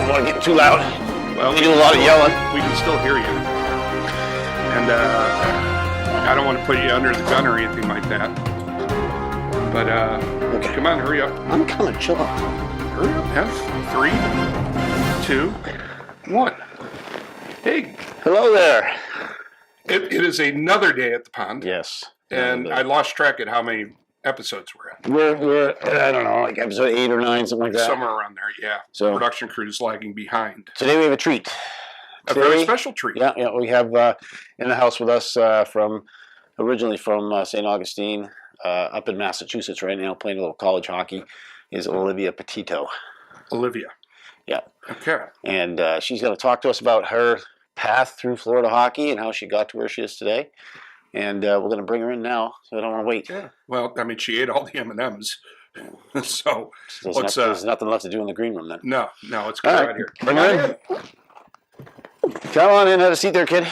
don't want to get too loud. Well, I feel a lot of yelling. We can still hear you. And I don't want to put you under the gun or anything like that. But Okay. come on, hurry up. I'm kind of chill out. Hurry up, man. 3, 2, 1. Hey, Hello there. it is another day at the pond. Yes. And I lost track at how many episodes we're at. We're I don't know, like episode 8 or 9, something like that. Somewhere around there, yeah. So- production crew is lagging behind. Today we have a treat. A very special treat. Yeah, we have in the house with us originally from St. Augustine, up in Massachusetts right now, playing a little college hockey, is Olivia Petito. Olivia. Yeah. Okay. And she's going to talk to us about her path through Florida hockey and how she got to where she is today. And we're going to bring her in now, so I don't want to wait. Yeah. Well, I mean, she ate all the M&Ms. So there's nothing left to do in the green room then. No, let's go right here. Bring her in. Come on in, have a seat there, kid.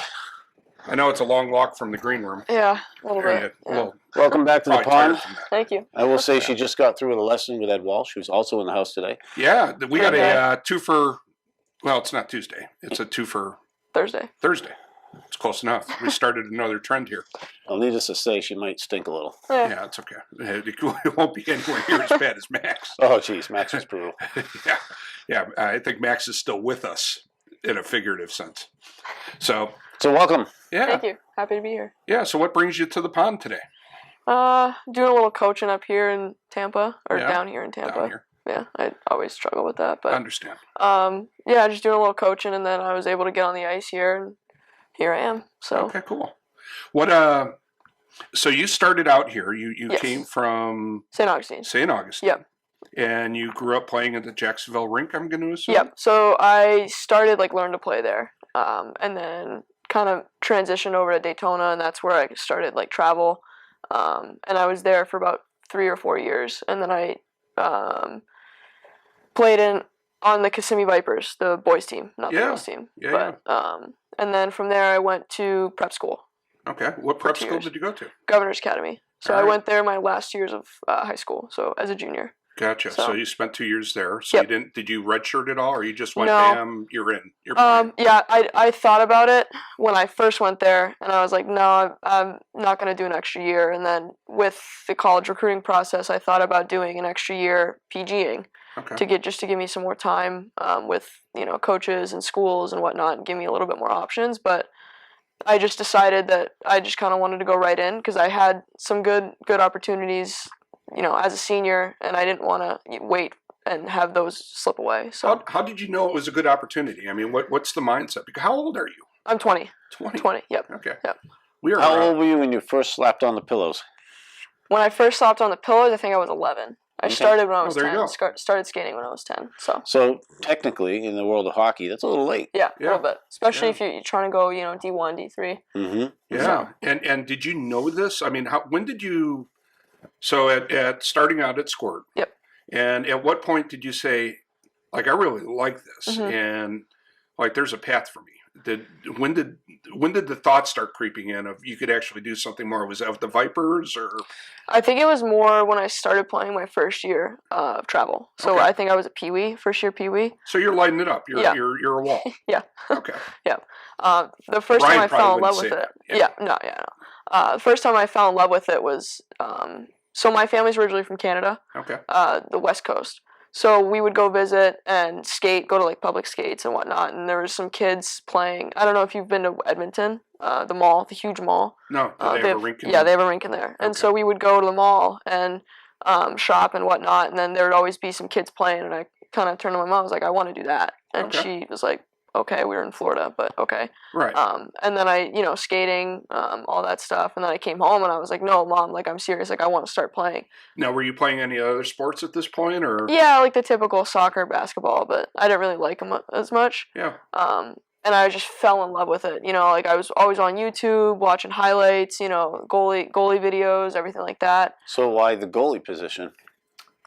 I know it's a long walk from the green room. Yeah, a little bit. Well, Welcome back to the pond. Thank you. I will say she just got through with a lesson with Ed Walsh, who's also in the house today. yeah, we got a 2 for, well, it's not Tuesday. It's a 2 for Thursday. It's close enough. We started another trend here. Well, needless to say, she might stink a little. Yeah, it's okay. It won't be anywhere near as bad as Max. Oh, geez, Max is brutal. Yeah. I think Max is still with us in a figurative sense. So welcome. yeah. Thank you. Happy to be here. Yeah, so what brings you to the pond today? Doing a little coaching up here in Tampa, or Yeah, down here in Tampa. Down here. Yeah, I always struggle with that, I but understand. yeah, just doing a little coaching, and then I was able to get on the ice here, and here I am. So Okay, cool. What so you started out here. You Yes. came from St. Augustine. St. Augustine. Yep. And you grew up playing at the Jacksonville rink, I'm going to assume? Yep. So I started learning to play there, and then kind of transitioned over to Daytona, and that's where I started travel. And I was there for about 3 or 4 years, and then I played on the Kissimmee Vipers, the boys team, not the girls team. Yeah, And then from there I went to prep school, Okay. What prep 2 school years. did you go to? Governor's Academy. So All I right. went there my last years of high school, so as a junior. Gotcha. So So- you spent 2 years there. So Yep. did you redshirt at all, or you just went, No. bam, you're in? You're playing? Yeah, I thought about it when I first went there, and I was like, no, I'm not going to do an extra year. And then with the college recruiting process, I thought about doing an extra year PGing Okay. to give me some more time with coaches and schools and whatnot, and give me a little bit more options. But I just decided that I just kind of wanted to go right in because I had some good opportunities, as a senior, and I didn't want to wait and have those slip away. So How did you know it was a good opportunity? I mean, what's the mindset? Because how old are you? I'm 20. 20. 20. Yep. Okay. Yep. We are. How old were you when you first slapped on the pillows? When I first slapped on the pillows, I think I was 11. I Okay. started when I was there you 10. go. Started skating when I was 10. So So technically, in the world of hockey, that's a little late. yeah, a Yeah. little bit. Especially Yeah. if you're trying to go, D1, D3. Mm-hmm. Yeah. And did you know this? I mean, when did you? So at starting out at Squirt. Yep. And at what point did you say, I really like this, Mhm. and there's a path for me? When did the thought start creeping in of you could actually do something more? Was that with the Vipers or? I think it was more when I started playing my first year of travel. So Okay. I think I was a peewee, first year peewee. So you're lighting it up. You're Yeah. you're a wall. Yeah. Okay. The first Brian time I probably fell in love wouldn't with say it. that. Yeah. No. The first time I fell in love with it was so my family's originally from Canada, Okay. the West Coast. So we would go visit and skate, go to public skates and whatnot. And there was some kids playing. I don't know if you've been to Edmonton, the mall, the huge mall. No. Do they have a rink in Yeah, there? they have a rink in there. And Okay. so we would go to the mall and shop and whatnot. And then there would always be some kids playing. And I kind of turned to my mom. I was like, I want to do that. And Okay. she was like, okay, we were in Florida, but okay. Right. And then I, skating, all that stuff. And then I came home and I was like, no, Mom, I'm serious. I want to start playing. Now, were you playing any other sports at this point, or? Yeah, the typical soccer, basketball, but I didn't really like them as much. Yeah. And I just fell in love with it. I was always on YouTube watching highlights, goalie videos, everything like that. So why the goalie position?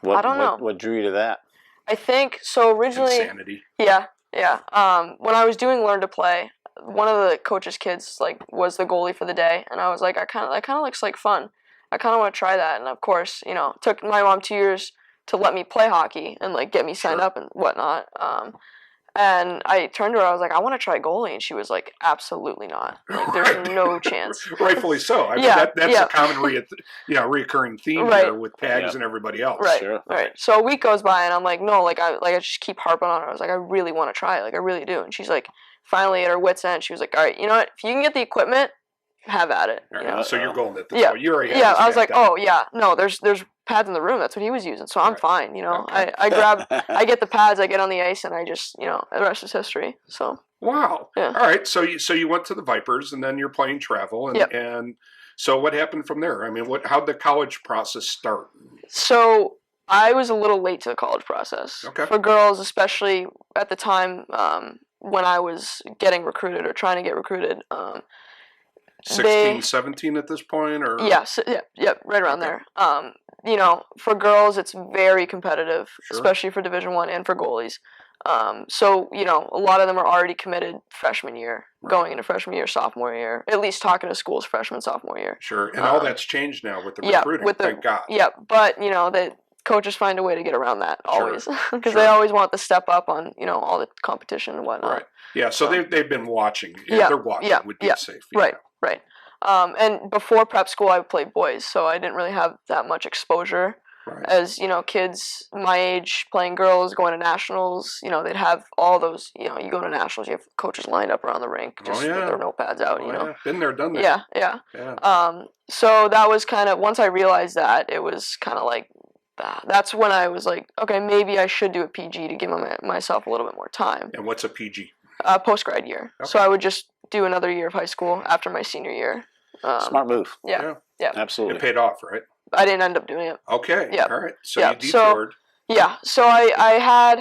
I don't know. What drew you to that? I think so. Originally, Insanity. yeah. When I was doing Learn to Play, one of the coach's kids was the goalie for the day, and I was like, that kind of looks like fun. I kind of want to try that, and of course, took my mom 2 years to let me play hockey and get me signed Sure. up and whatnot. And I turned to her. I was like, I want to try goalie, and she was like, absolutely not. Like, there's no chance. Rightfully so. I mean, Yeah, that's yeah. a common reoccurring theme Right. here with Pags Yeah. and everybody else. Right, Sure. right. So a week goes by, and I'm like, no, I just keep harping on her. I was like, I really want to try it, like I really do. And she's like, finally at her wit's end, she was like, all right, you know what? If you can get the equipment, have at it. All You right, know? so you're going at this Yeah, point. You already have yeah. this I was like, mapped out. oh yeah, no, there's pads in the room. That's what he was using, so I'm Right. fine. You know, Okay. I grab, I get the pads, I get on the ice, and I just, you know, the rest is history. So Wow. Yeah. All right. So you went to the Vipers, and then you're playing travel, and Yep. and so what happened from there? I mean, how'd the college process start? So I was a little late to the college process. Okay. For girls, especially at the time when I was getting recruited or trying to get recruited. 16, 17 at this point, or Yes, yeah, right around Okay. there. You know, for girls, it's very competitive, Sure. especially for Division I and for goalies. So you know, a lot of them are already committed freshman year, Right. going into freshman year, sophomore year. At least talking to schools, freshman, sophomore year. Sure, and all Um, that's changed now with the yeah, recruiting. with the- Thank God. Yeah, but you know, the coaches find a way to get around that always, because Sure. they always want the step up on, you know, all the competition and whatnot. Right. Yeah. So So- they've been watching. Yeah, They're watching. yeah, Would be yeah. safe. Right, Yeah. right. And before prep school, I played boys, so I didn't really have that much exposure Right. as, you know, kids my age playing girls, going to nationals. You know, they'd have all those. You know, you go to nationals, you have coaches lined up around the rink just yeah. with their notepads out. Oh, You know, yeah. Been there, done that. yeah. Yeah. So that was kind of, once I realized that, it was kind of like, that's when I was like, okay, maybe I should do a PG to give myself a little bit more time. And what's a PG? Post-grad year. So Okay. I would just do another year of high school after my senior year. Smart move. Yeah. It Absolutely. paid off, right? I didn't end up doing it. Okay. Yeah. All right. So Yeah, you so- detoured. Yeah. So I had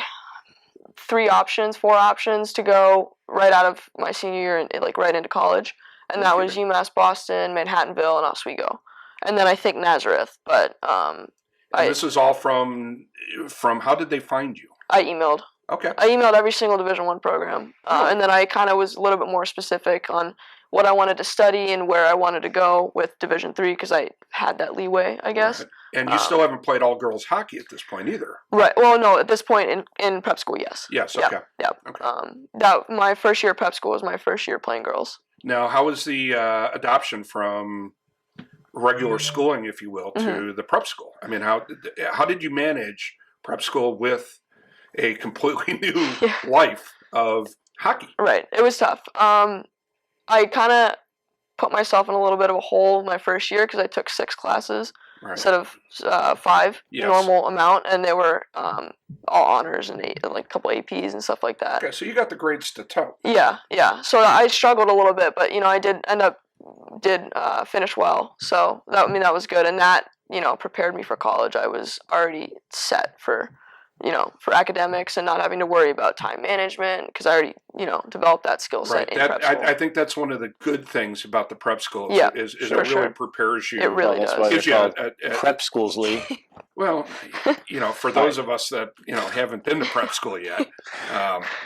4 options to go right out of my senior year and like right into college. And that was UMass Boston, Manhattanville, and Oswego. And then I think Nazareth. But And this is all from how did they find you? I emailed. Okay. I emailed every single Division I program, and then I kind of was a little bit more specific on what I wanted to study and where I wanted to go with Division III because I had that leeway, I guess. Right. And you still haven't played all girls hockey at this point either. Right. Well, no, at this point in prep school, yes. Yes. Yeah, Okay. yeah. Okay. That my first year of prep school was my first year playing girls. Now, how was the adoption from regular schooling, if you will, to Mm-hmm. the prep school? I mean, how did you manage prep school with a completely new life of hockey? Right. It was tough. I kind of put myself in a little bit of a hole my first year because I took 6 classes Right. instead of 5, Yes. normal amount, and they were all honors and like a couple APs and stuff like that. Okay, so you got the grades to toe. Yeah, yeah. So I struggled a little bit, but you know, I did finish well. So that was good, and that, you know, prepared me for college. I was already set for academics and not having to worry about time management because I already, you know, developed that skill set Right. in prep school. I think that's one of the good things about the prep school. Yeah, is sure, it really sure. prepares you. It really That's does. why Gives they're you called a prep schools, Lee. Well, you know, for those of us that, you know, haven't been to prep school yet,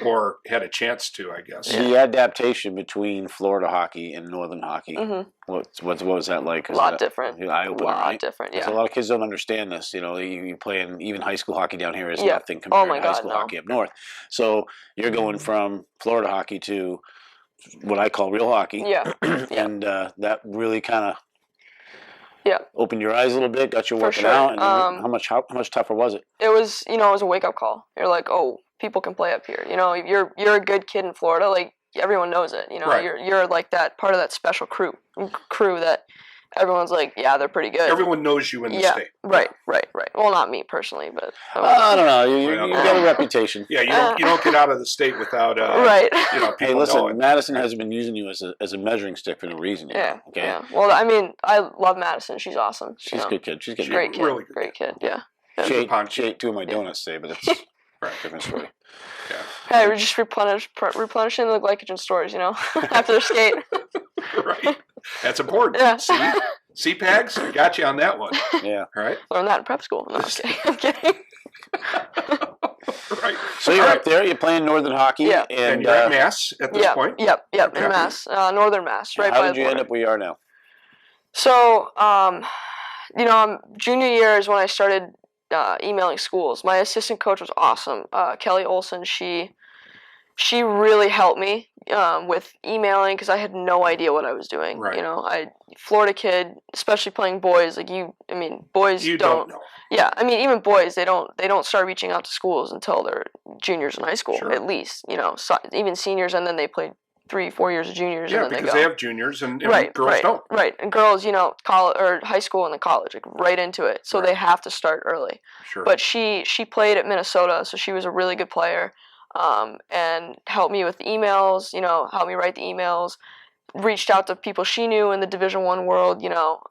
or had a chance to, I guess. The adaptation between Florida hockey and Northern hockey. Mhm. What was that like? A lot different. Eye-opener, A lot right? different. 'Cause Yeah. a lot of kids don't understand this. You know, you play in even high school hockey down here is Yeah. nothing compared my to high God, school no. hockey up north. So you're going from Florida hockey to what I call real hockey. Yeah. And that really kind of Yeah. opened your eyes a little bit, got you For working sure. out. And how much tougher was it? It was, you know, it was a wake up call. You're like, oh, people can play up here. You know, you're a good kid in Florida. Like everyone knows it. You know, Right. you're like that part of that special crew that everyone's like, yeah, they're pretty good. Everyone knows you in the Yeah. state. Right. Well, not me personally, but I don't know. You Well, get a reputation. Yeah, you don't get out of the state without right. you know, Hey, people listen, knowing. Madison has been using you as a measuring stick for no reason. You Yeah. know, okay. Yeah. Well, I mean, I love Madison. She's awesome. She's a good kid. She's good. Great kid. Really good Great kid. Yeah. She ate, Punch. she ate 2 of my donuts today, but it's a Right. different story. Yeah. Hey, we're just replenishing the glycogen stores, you know, after their skate. Right. That's important. Yeah. See, Pags? I got you on that one. Yeah. All right. Learned that in prep school. No, I'm kidding. I'm kidding. Right. So you're All up there. You're playing Northern hockey. Yeah. And you're at Mass at this point? Yep, Okay. in Mass, Northern Mass, right how by did the you end border. up where you are now? So, you know, junior year is when I started emailing schools. My assistant coach was awesome, Kelly Olson. She she really helped me with emailing because I had no idea what I was doing. Right. You know, Florida kid, especially playing boys. Like boys You don't know. Yeah, I mean, even boys, they don't start reaching out to schools until they're juniors in high school, Sure. at least. You know, so, even seniors, and then they play 3-4 years of juniors. Yeah, and then because they have juniors and girls don't. Right, and girls, you know, college or high school and then college, like right into it. So they have to start early. Sure. But she played at Minnesota, so she was a really good player, and helped me with the emails. You know, helped me write the emails. Reached out to people she knew in the Division I world. You know,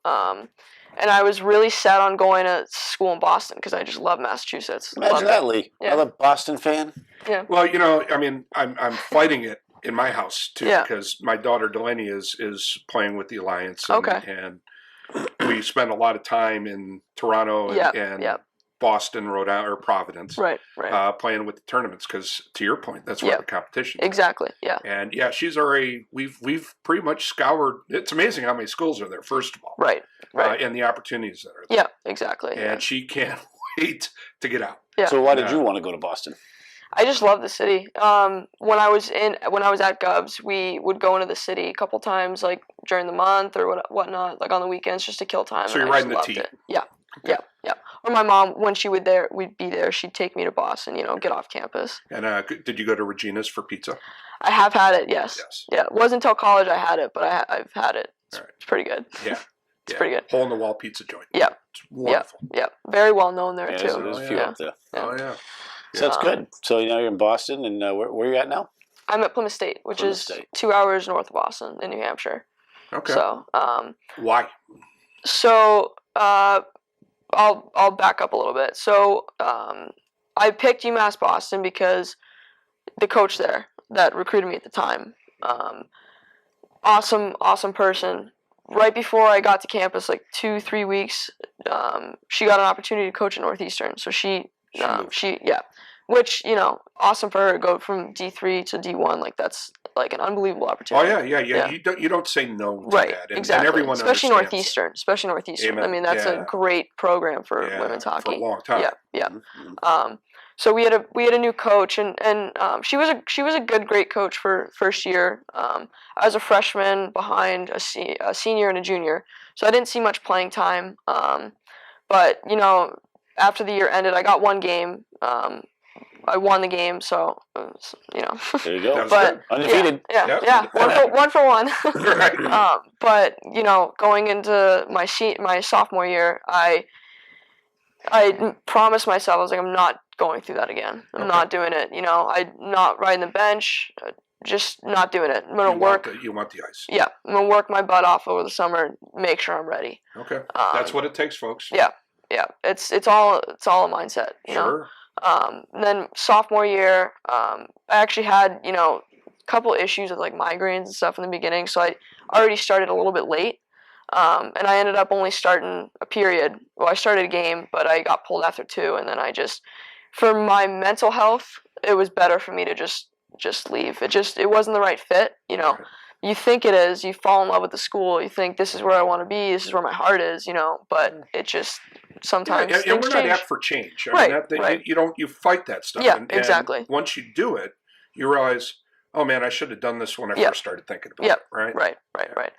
and I was really set on going to school in Boston because I just love Massachusetts. Imagine that, Lee. Yeah. Another Boston fan. Yeah. Well, you know, I mean, I'm fighting it in my house too, Yeah. because my daughter Delaney is playing with the Alliance, and, Okay. and we spend a lot of time in Toronto and Boston, Rhode Island, or Providence, Right. playing with the tournaments. Because to your point, that's where the competition is. Exactly. Yeah. And yeah, she's already we've pretty much scoured. It's amazing how many schools are there. First of all, Right. and the opportunities that are there. Yeah. Exactly. And she can't wait to get out. Yeah. So why did you want to go to Boston? I just love the city. When I was at Gubs, we would go into the city a couple times, like during the month or whatnot, like on the weekends, just to kill time. So you're riding the T. Yeah, Okay. yeah. Or my mom, when we'd be there. She'd take me to Boston, you know, get off campus. And did you go to Regina's for pizza? I have had it, yes. Yeah, it wasn't until college I had it, but I've had it. It's pretty good. Yeah. It's pretty good. Hole in the wall pizza joint. Yeah. It's wonderful. Yeah. Very well known there too. There's a few up there. Oh yeah. So that's good. So now you're in Boston, and where are you at now? I'm at Plymouth State, which is 2 hours north of Boston in New Hampshire. Okay. So, why? So, I'll back up a little bit. So, I picked UMass Boston because the coach there that recruited me at the time, awesome person. Right before I got to campus, like 2-3 weeks, she got an opportunity to coach at Northeastern. So which, you know, awesome for her to go from D3 to D1. Like that's like an unbelievable Oh opportunity. yeah. You don't say no to Right, that. And, exactly. And everyone especially understands Northeastern. Amen. I mean, that's a great program for women's hockey. for a long time. Yeah. So we had a new coach, and she was a great coach for first year. I was a freshman behind a senior and a junior, so I didn't see much playing time. But you know, after the year ended, I got one game. I won the game, so you know. There you go. But undefeated. Yeah. One for one. Right. But you know, going into my sophomore year, I promised myself, I was like, I'm not going through that again. I'm not doing it. You know, I'm not riding the bench. Just not doing it. I'm gonna work. You want the ice. Yeah, I'm gonna work my butt off over the summer. Make sure I'm ready. Okay. That's what it takes, folks. Yeah. It's all a mindset. You know? And then sophomore year, I actually had, you know, a couple issues with like migraines and stuff in the beginning, so I already started a little bit late. And I ended up only starting a period. Well, I started a game, but I got pulled after 2, and then for my mental health, it was better for me to just leave. It wasn't the right fit, you know. Okay. You think it is, you fall in love with the school, you think this is where I want to be, this is where my heart is, you know, but it just sometimes and things we're not change. apt for change. Right. You fight that stuff. Yeah, and exactly. Once you do it, you realize, oh man, I should have done this when I first started thinking about it. Right. Right.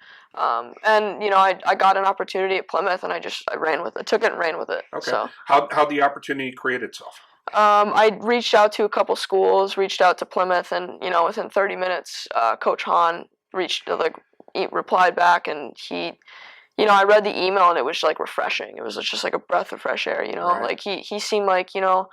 And you know, I got an opportunity at Plymouth, and I ran with it, took it and ran with it. Okay. So How'd the opportunity create itself? I reached out to a couple schools, reached out to Plymouth, and you know, within 30 minutes, Coach Hahn replied back, and he, you know, I read the email, and it was like refreshing. It was just like a breath of fresh air, you know. Right. Like he seemed like, you know,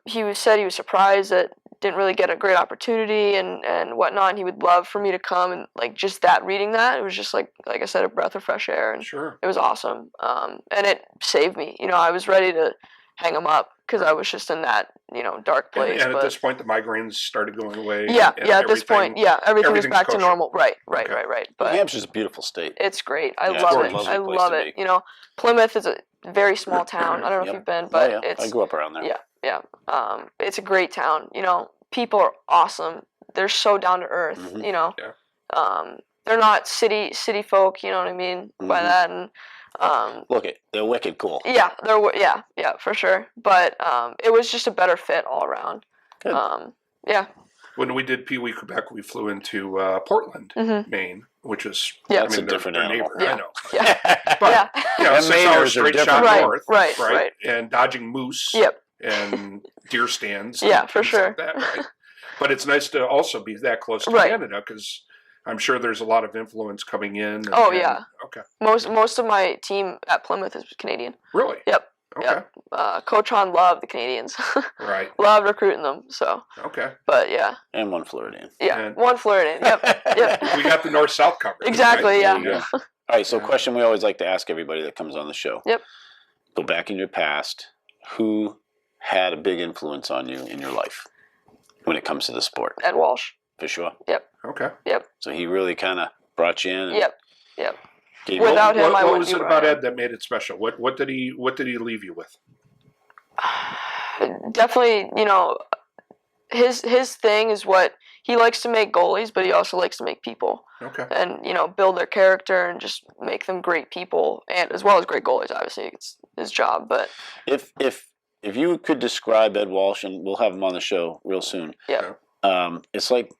he said he was surprised that didn't really get a great opportunity and whatnot. And he would love for me to come, and like just that reading that, it was just like I said, a breath of fresh air, and Sure. it was awesome. And it saved me. You know, I was ready to hang him up because I was just in that, you know, dark place. And at this point, the migraines started going away. Yeah, and at this point, everything was back to kosher. normal. Right. Okay. But New Hampshire's a beautiful state. it's great. I Yeah, love it's a it. lovely I place love to it. be. You know, Plymouth is a very small town. I don't know if you've been, but I grew up around there. yeah. It's a great town. You know, people are awesome. They're so down to earth. Mhm. You know, Yeah. they're not city folk. You know what I mean by Mhm. that, and Look, they're wicked cool. yeah, for sure. But it was just a better fit all around. Good. Yeah. when we did Pee Wee Quebec, we flew into Portland, Mm-hmm. Maine, which is Yeah. That's a they're different animal. neighbor. Yeah. I know. Yeah. But Yeah. you know, And 6 hours Mainers are straight shot different. Right, north, right. and dodging moose, Yep. and deer stands, Yeah, and for things sure. like that, right? But it's nice to also be that close to Right. Canada because I'm sure there's a lot of influence coming in. And, Oh, yeah. Okay. Most of my team at Plymouth is Canadian. Really? Yep. Okay. Yep. Coach Han loved the Canadians. Right. Loved recruiting them. So, Okay. but yeah, And one Floridian. yeah, And- one Floridian. Yep. Yep. We got the north-south coverage. Exactly. Right? Yeah. There you go. All right, so Yeah. question we always like to ask everybody that comes on the show. Yep. Go back in your past. Who had a big influence on you in your life when it comes to the sport? Ed Walsh. For sure. Okay. So he really kind of brought you in. And Yep. Yep. gave you- Without him, I what wouldn't was be it where about I am. Ed that made it special? What did he leave you with? Definitely, you know, his thing is what he likes to make goalies, but he also likes to make people Okay. and, you know, build their character and just make them great people and as well as great goalies. Obviously, it's his job, but If you could describe Ed Walsh, and we'll have him on the show real soon. yeah. It's like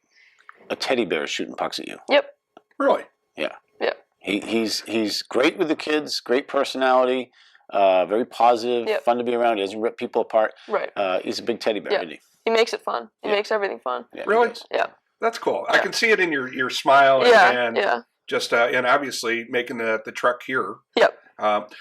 a teddy bear shooting pucks at you. Yep. Really? He's great with the kids, great personality, very positive, Yep. fun to be around. He doesn't rip people apart. Right. He's a big teddy bear, Yeah. isn't he? He makes it fun. He Yeah. makes everything fun. Yeah, he Really? does. Yeah. That's cool. I Yeah. can see it in your smile Yeah. and Yeah. just and obviously making the truck here. Yep.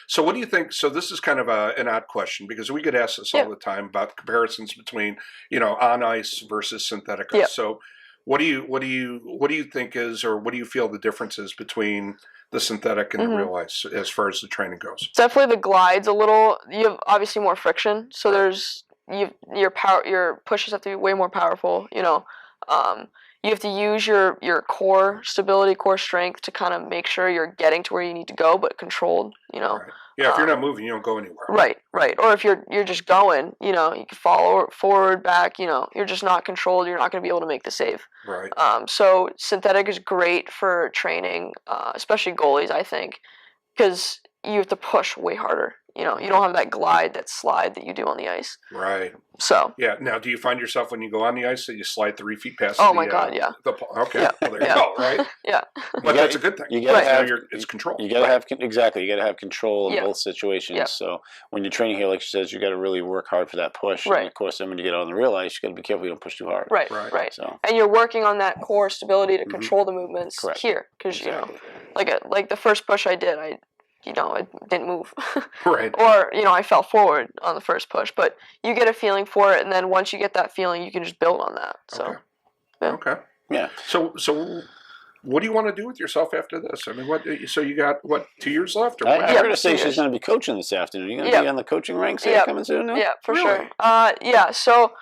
So what do you think? So this is kind of an odd question because we get asked this all Yeah. the time about comparisons between on ice versus synthetic ice. Yeah. So what do you think is, or what do you feel the difference is between the synthetic and Mhm. the real ice as far as the training goes? Definitely the glides a little. You have obviously more friction, so Right. there's your pushes have to be way more powerful. You know, you have to use your core stability, core strength to kind of make sure you're getting to where you need to go, but controlled. You know, Right. Yeah, if you're not moving, you don't go anywhere. right. Or if you're just going, you know, you can follow forward, back. You know, you're just not controlled. You're not going to be able to make the save. Right. So synthetic is great for training, especially goalies, I think, because you have to push way harder. You know, you don't have that glide, that slide that you do on the ice. Right. So, Yeah. Now, do you find yourself when you go on the ice that you slide 3 feet past? oh my God, yeah, Okay. Yeah. Well, there you Yeah. go. Right. yeah, But that's a good thing. You gotta Right. Now have it's control. You gotta have exactly. You gotta have control in Yeah. both situations. Yeah. So when you're training here, like she says, you gotta really work hard for that push. Right. And of course, then when you get on the real ice, you gotta be careful you don't push too hard. right, Right. right. So And you're working on that core stability to Mhm. control the movements Correct. here, because exactly. you know, like the first push I did, I didn't move. Right. Or, you know, I fell forward on the first push, but you get a feeling for it, and then once you get that feeling, you can just build on that. So, Okay. yeah. Okay. Yeah. So what do you want to do with yourself after this? I mean, so you got 2 years left? Or I what? heard her Yeah, say 2 she's years. going to be coaching this afternoon. Are you going to Yep. be on the coaching ranks Yep. coming soon? No? yeah, for Really? sure. Yeah, so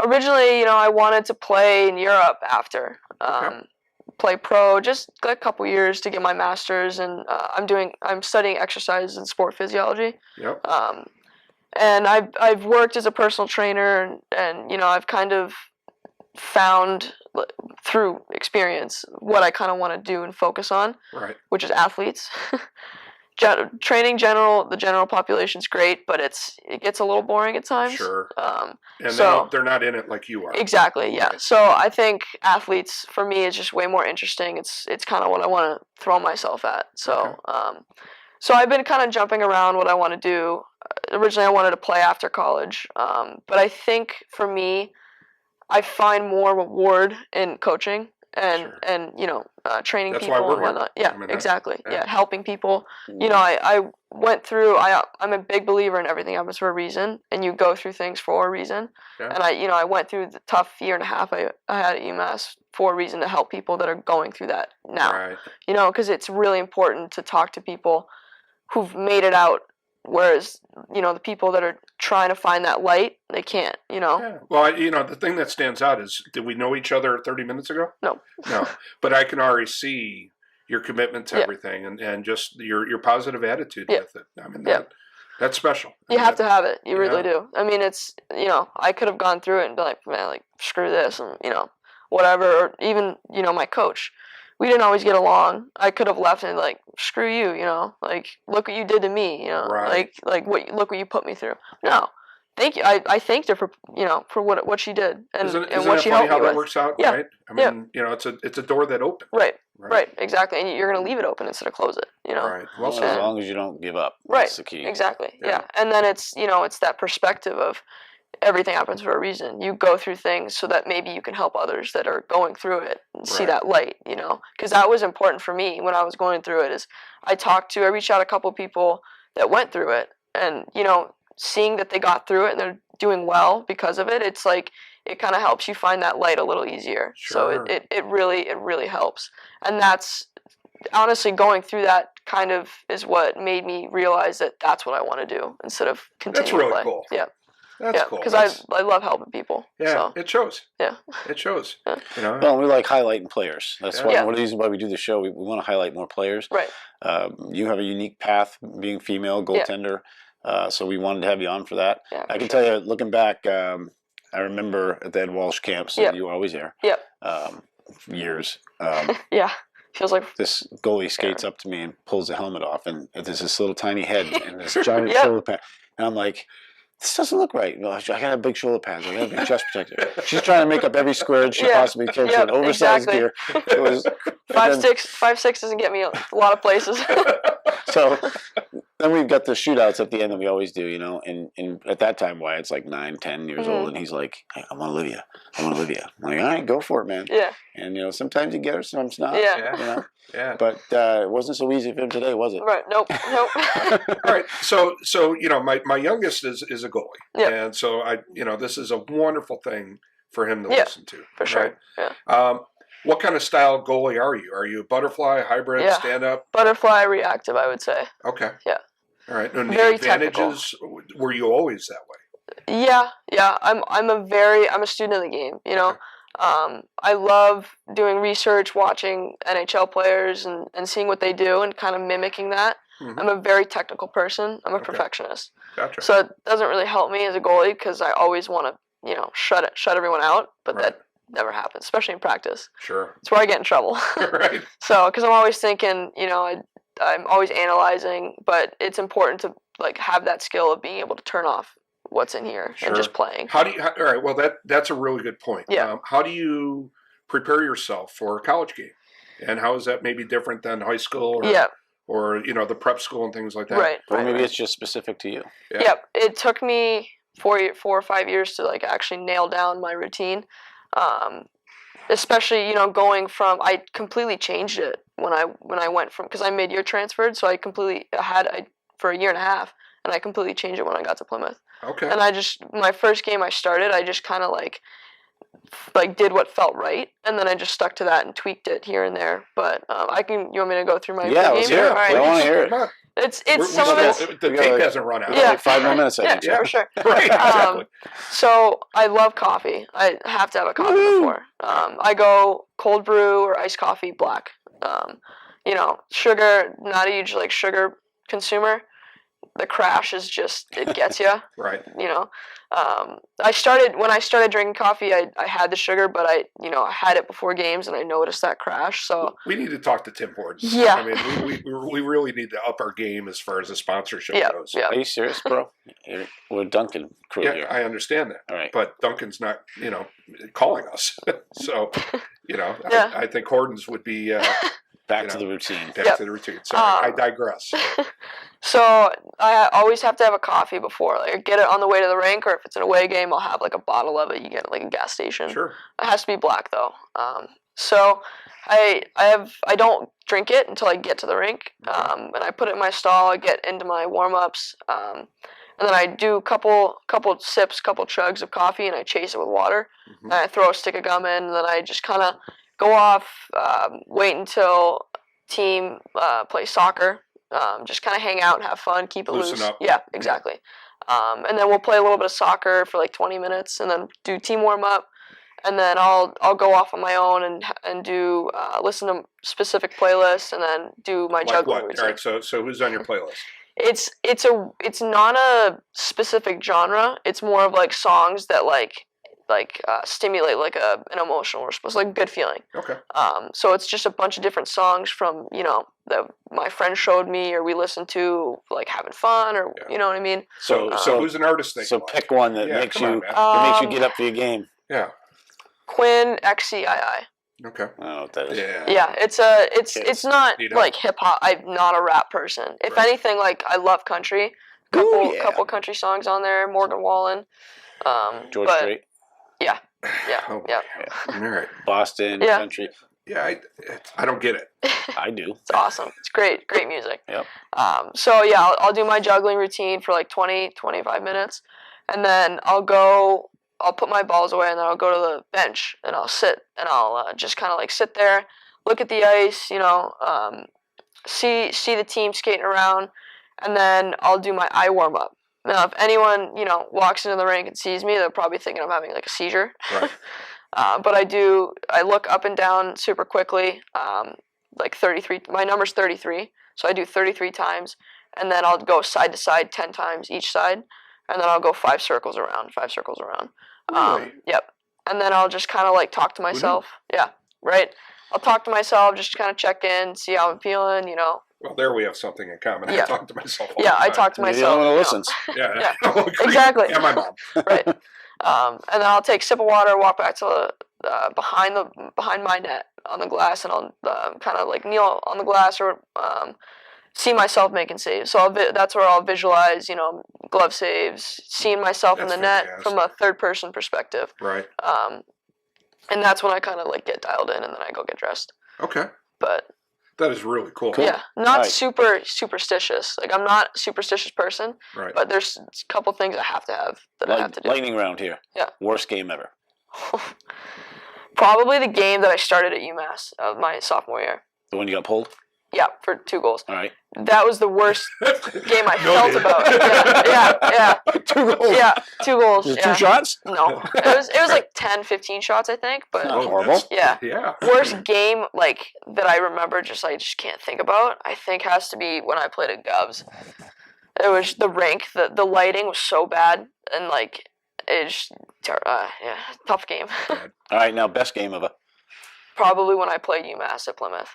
originally, you know, I wanted to play in Europe after. Play pro, just a couple years to get my master's, and I'm studying exercise and sport physiology. Yep. And I've worked as a personal trainer, and you know, I've kind of found through experience what I kind of want to do and focus on, Right. which is athletes. Training the general population's great, but it gets a little boring at times. Sure. And so- they're not in it like you are. Exactly, yeah. Right. So I think athletes, for me, is just way more interesting. It's kind of what I want to throw myself at. So, so I've been kind of jumping around what I want to do. Originally, I wanted to play after college, but I think for me, I find more reward in coaching and you know, training That's people why we're and whatnot. here. Yeah, I mean, exactly. yeah. Yeah, helping people. You know, I went through. I'm a big believer in everything happens for a reason, and you go through things for a reason. Yeah. And I went through the tough year and a half I had at UMass for a reason to help people that are going through that now. Right. You know, because it's really important to talk to people who've made it out. Whereas, you know, the people that are trying to find that light, they can't, you know? Yeah. Well, the thing that stands out is, did we know each other 30 minutes ago? No. No. But I can already see your commitment to Yeah. everything and just your positive attitude Yeah. with it. I mean, Yeah. that's special. You have to have it. You really Yeah. do. I mean, it's, you know, I could have gone through it and been like, man, like, screw this, and, you know, whatever. Or even, you know, my coach. We didn't always get along. I could have left and like, screw you, you know, like, look what you did to me, you know, Right. look what you put me through. No, thank you. I thanked her for for what she did and Isn't what it she funny helped how me that with. works out, Yeah. right? I mean, it's a door that opened. Right, exactly. And you're going to leave it open instead of close it, Right. Well, As long as you don't give up. That's the key. Exactly. Yeah. Yeah. And then it's that perspective of everything happens for a reason. You go through things so that maybe you can help others that are going through it and see Right. that light, because that was important for me when I was going through it. Is I reached out to a couple people that went through it, and seeing that they got through it and they're doing well because of it, it's like it kind of helps you find that light a little easier. Sure. So it really helps, and that's honestly going through that kind of is what made me realize that that's what I want to do instead of continuing That's really to play. cool. Yeah. That's cool. Because I love helping people. Yeah, So. it shows. Yeah. It shows. Yeah. Well, we like highlighting players. That's one of the reasons why we do the show. We want to highlight more players. Right. You have a unique path, being female goaltender. So we wanted to have you on for that. Yeah, I can tell you, looking back, I remember at the Ed Walsh camps that you were always there. Yep. Years. Yeah. Feels like This goalie skates up to me and pulls the helmet off, and there's this little tiny head and this giant shoulder pad. And I'm like, this doesn't look right. I got a big shoulder pads. I got a big chest protector. She's trying to make up every square inch she possibly can. She had oversized gear. It was 5'6" doesn't get me a lot of places. So then we've got the shootouts at the end that we always do, and at that time Wyatt's like 9, 10 years old, and he's like, hey, I want Olivia. I'm like, all right, go for it, man. Yeah. And sometimes you get her, sometimes not. Yeah. Yeah. But it wasn't so easy for him today, was it? Right. Nope. All right. So my youngest is a goalie. Yep. And so this is a wonderful thing for him to listen to. For sure. Right? Yeah. What kind of style goalie are you? Are you a butterfly, hybrid, stand up? Butterfly, reactive, I would say. Okay. Yeah. All right. And Very the advantages, were you always that way? Yeah. I'm a student of the game, Okay. I love doing research, watching NHL players and seeing what they do and kind of mimicking that. Mm-hmm. I'm a very technical person. I'm a perfectionist. Gotcha. So it doesn't really help me as a goalie because I always want to, shut everyone out, but that never happens, especially in practice. Sure. It's where I get in trouble. Right. So, because I'm always thinking, I'm always analyzing, but it's important to have that skill of being able to turn off what's in here and just playing. All right. Well, that's a really good point. Yeah. How do you prepare yourself for a college game, and how is that maybe different than high school or the prep school and things like that? Right. Or maybe it's just specific to you. Yeah. Yep. It took me 4 or 5 years to actually nail down my routine. Especially, going from, I completely changed it when I went from, because I mid-year transferred, so I for a year and a half, and I completely changed it when I got to Plymouth. Okay. And my first game I started, I just kind of did what felt right, and then I just stuck to that and tweaked it here and there. But you want me to go through my Yeah, game? let's hear it. All right. I want to hear it. Come on. It's We're some of it's the tape hasn't run out. Yeah. Like 5 more minutes, I think. for sure. Right. Exactly. So I love coffee. I have to have a coffee before. I go cold brew or iced coffee, black. Sugar, not a huge sugar consumer. The crash is just, it gets you. Right. I started drinking coffee, I had the sugar, but I had it before games and I noticed that crash. So we need to talk to Tim Hortons. Yeah. I mean, we really need to up our game as far as the sponsorship goes. Yeah. Are you serious, bro? We're Duncan crew Yeah, here. I understand that. All right. But Duncan's not, calling us. So, I think Hortons would be Back to the routine. back to the routine. Sorry, I digress. So I always have to have a coffee before. Get it on the way to the rink, or if it's an away game, I'll have a bottle of it. You get it a gas station. Sure. It has to be black though. So I don't drink it until I get to the rink. And I put it in my stall. I get into my warm ups. And then I do a couple sips, couple chugs of coffee, and I chase it with water. Mm-hmm. And I throw a stick of gum in, and then I just kind of go off, wait until team plays soccer. Just kind of hang out, have fun, keep it Loosen loose. up. Yeah, exactly. And then we'll play a little bit of soccer for 20 minutes, and then do team warm up, and then I'll go off on my own and do listen to specific playlists, and then do my Like juggling what? routine. All right. So who's on your playlist? It's not a specific genre. It's more of songs that like stimulate like an emotional response, like a good feeling. Okay. So it's just a bunch of different songs from that my friend showed me or we listened to, like having fun, or you know what I mean. So who's an artist that So you pick like? one that Yeah, makes come on, you man. that makes you get up for your game. Yeah. Quinn XCII. Okay. I don't know what that is. Yeah. Yeah, it's not You know. like hip hop. I'm not a rap person. If Right. anything, like I love country. Couple country songs on there. Morgan Wallen. George but, Strait, Yeah. Oh, Yeah. All right. Boston Yeah. country. Yeah, I don't get it. I do. It's awesome. It's great music. Yep. So yeah, I'll do my juggling routine for like 20, 25 minutes, and then I'll put my balls away, and then I'll go to the bench, and I'll sit, and I'll just kind of like sit there, look at the ice, see the team skating around, and then I'll do my eye warm up. Now, if anyone walks into the rink and sees me, they're probably thinking I'm having like a seizure. Right. But I look up and down super quickly, like 33. My number's 33, so I do 33 times, and then I'll go side to side 10 times each side, and then I'll go 5 circles around. Really? Yep. And then I'll just kind of like talk to myself. Yeah, right. I'll talk to myself, just kind of check in, see how I'm feeling, Well, there we have something in common. Yeah. I talk to myself all Yeah, the I time. talk to You're the myself. only one who listens. Yeah. Yeah. Agree. Exactly. And my mom. Right. And then I'll take a sip of water, walk back to behind my net on the glass, and I'll kind of like kneel on the glass or see myself making saves. So that's where I'll visualize, glove saves, seeing myself in That's the net fantastic. from a third person perspective. Right. And that's when I kind of like get dialed in, and then I go get dressed. Okay. But That is really cool. yeah, not Right. super superstitious. Like I'm not a superstitious person, Right. but there's a couple things I have to have that I have to do. Lightning round here. Yeah. Worst game ever. Probably the game that I started at UMass my sophomore year. The one you got pulled. Yeah, for 2 goals. All right. That was the worst game I No, felt dude. about. Yeah. 2 goals. Yeah, 2 goals. Was it Yeah. 2 shots? No, it was like 10, 15 shots, I think. But Not horrible. yeah, Yeah. worst game like that I remember, I just can't think about. I think has to be when I played at Govs. It was the rink. The lighting was so bad, and like it's tough game. All right. Now, best game ever. Probably when I played UMass at Plymouth.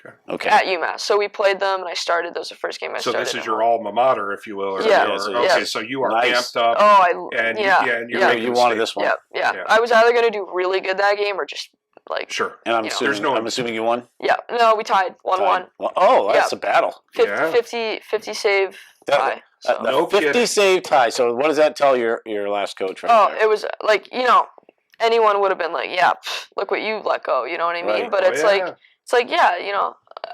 Okay. Okay. At UMass. So we played them, and I started. That was the first game I So started. this is at your home. alma mater, if you will. Or Yeah. okay, Yeah. so you are Nice. amped up. Oh, and yeah. and you're Yeah. making You a wanted statement. this one. Yeah. Yeah. I was either going to do really good that game or just like Sure. And I'm You know. assuming, There's no- I'm assuming you won. yeah. No, we tied 1-1. Tied. Well, oh, that's a battle. 50, Yeah. 50 save That- tie. So. The No 50 kidding. save tie. So what does that tell your last coach right Oh, there? it was like anyone would have been like, yeah, look what you let go. You know what I mean? Right. But Oh, it's yeah. like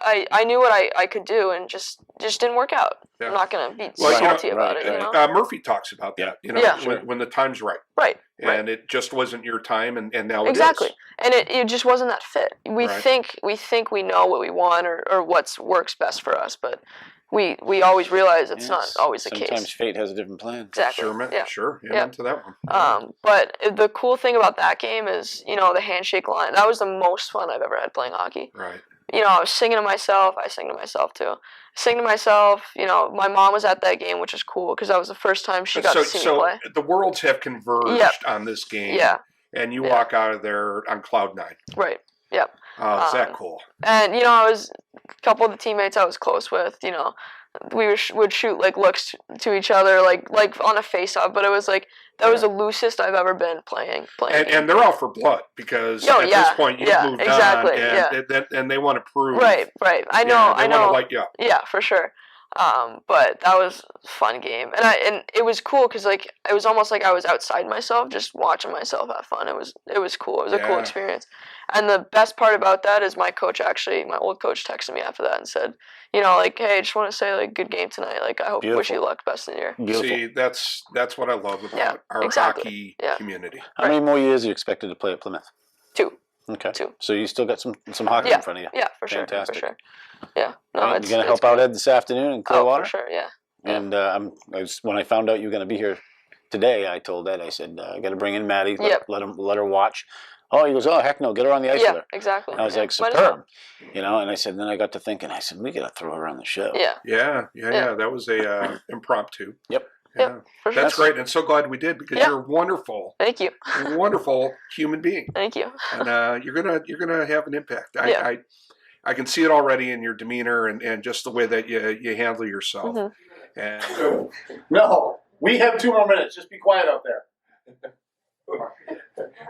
I knew what I could do, and just didn't work out. Yeah. I'm not gonna be Well, salty about right, it. right. You know? Murphy talks about that. Yeah. When the time's right, Right. and it just wasn't your time, and now Exactly. it is. And it just wasn't that fit. We Right. think we know what we want or what works best for us, but we always realize it's not Yes. always the Sometimes case. fate has a different plan. Exactly. Sure, man. Yeah. Sure. Yeah. Into that one. But the cool thing about that game is, the handshake line. That was the most fun I've ever had playing hockey. Right. I was singing to myself. I sing to myself too. Sing to myself. My mom was at that game, which is cool because that was the first time she got to see me play. the worlds have converged Yep. on this game. Yeah. And you Yeah. walk out of there on cloud 9. Right. Yep. Oh, is that cool? And I was a couple of the teammates I was close with. We would shoot like looks to each other, like on a face-off. But it was like that was the loosest I've ever been playing. And they're out for blood because Oh, at yeah, this point you've yeah, moved exactly, on, and they want to prove. Right. I know. Yeah, they I know. want to light you up. Yeah, for sure. But that was a fun game, and it was cool because like it was almost like I was outside myself, just watching myself have fun. It was cool. It was a cool Yeah. experience. And the best part about that is my old coach texted me after that and said, like, hey, I just want to say like good game tonight. Like I wish Beautiful. you luck best in the year. Beautiful. See, that's what I love about Yeah, our exactly. hockey Yeah. community. How many more years are you expected to play at Plymouth? 2. Okay. 2. So you still got some hockey Yeah. in front of you. Yeah, for sure. Fantastic. For sure. Yeah. No, All right, it's you gonna help it's out great. Ed this afternoon in Clearwater? For sure. Yeah. And when I found out you were going to be here today, I told Ed, I said, I got to bring in Maddie, Yep. let her watch. Oh, he goes, oh, heck no, get her on the ice Yeah. with her. Exactly. And I was Yeah. like, Might as well. superb. And I said, then I got to thinking, I said, we got to throw her on the show. Yeah. Yeah. That was a impromptu. Yep. Yep, for sure. That's great, and so glad we did because Yeah. you're wonderful. Thank you. Wonderful human being, Thank you. and you're gonna have an impact. I can see it already in your demeanor and just the way that you handle yourself. Mm-hmm. And No, we have 2 more minutes. Just be quiet out there.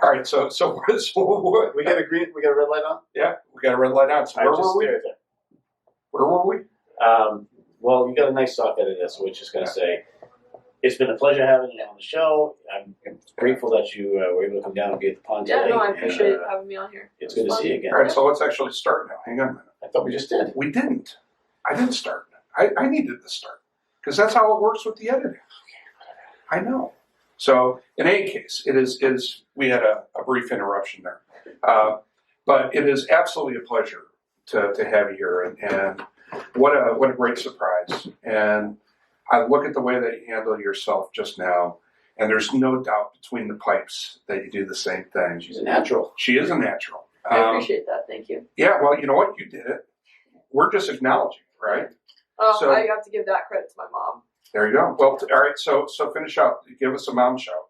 all right, so what? We got a red light on. Yeah, we got a red light on. So where were we? Where were we? Well, you got a nice soft edit there, so we're just going to say it's been a pleasure having you on the show. I'm grateful that you were able to come down and be at the pond today. Yeah, no, I appreciate having me on here. It's good to see you again. All right, so let's actually start now. Hang on a minute. I thought we just did. We didn't. I didn't start. I needed to start because that's how it works with the editing. I know. So in any case, it is we had a brief interruption there, but it is absolutely a pleasure to have you here, and what a great surprise. And I look at the way that you handle yourself just now, and there's no doubt between the pipes that you do the same thing. She's a natural. She is a natural. I appreciate that. Thank you. Yeah, well, you know what? You did it. We're just acknowledging, right? So- I have to give that credit to my mom. There you go. Well, all right. So finish up. Give us a mom shout.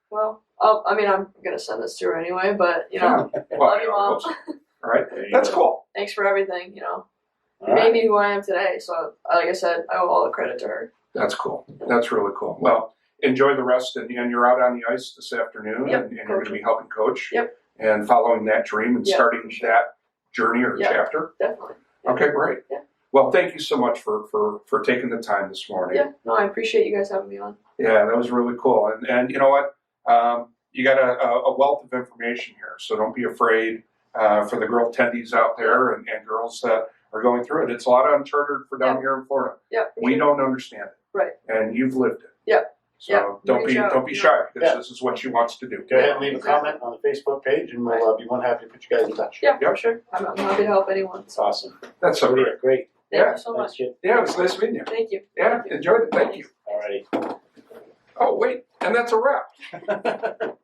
Well, I mean, I'm gonna send this to her anyway, but you know, Well, love you, Mom. All right. That's cool. Thanks for everything. You know, All right. made me who I am today. So, like I said, I owe all the credit to her. That's cool. That's really cool. Well, enjoy the rest, and you're out on the ice this afternoon, Yep, and you're going to be helping coach. Yep. And following that dream and Yep. starting that journey or Yeah. chapter. Definitely. Okay, great. Yeah. Well, thank you so much for taking the time this morning. Yeah. No, I appreciate you guys having me on. Yeah, that was really cool. And you know what? You got a wealth of information here, so don't be afraid for the girl attendees out there and girls that are going through it. It's a lot uncharted for down here in Florida. Yeah. We don't understand it. Right. And you've lived it. Yeah. So Yeah. don't Reach out, be you shy because Yeah. this is what she wants to do. Go ahead and leave a comment on the Facebook page, and we'll be more than happy to put you guys in touch. Yeah, Yep. for sure. I'm happy to help anyone. It's awesome. That's so great. Great. Thank Yeah. you so Thanks, much. kid. Yeah, it was nice meeting you. Thank you. Yeah, enjoyed it. Thank you. Alrighty. Oh, wait, and that's a wrap.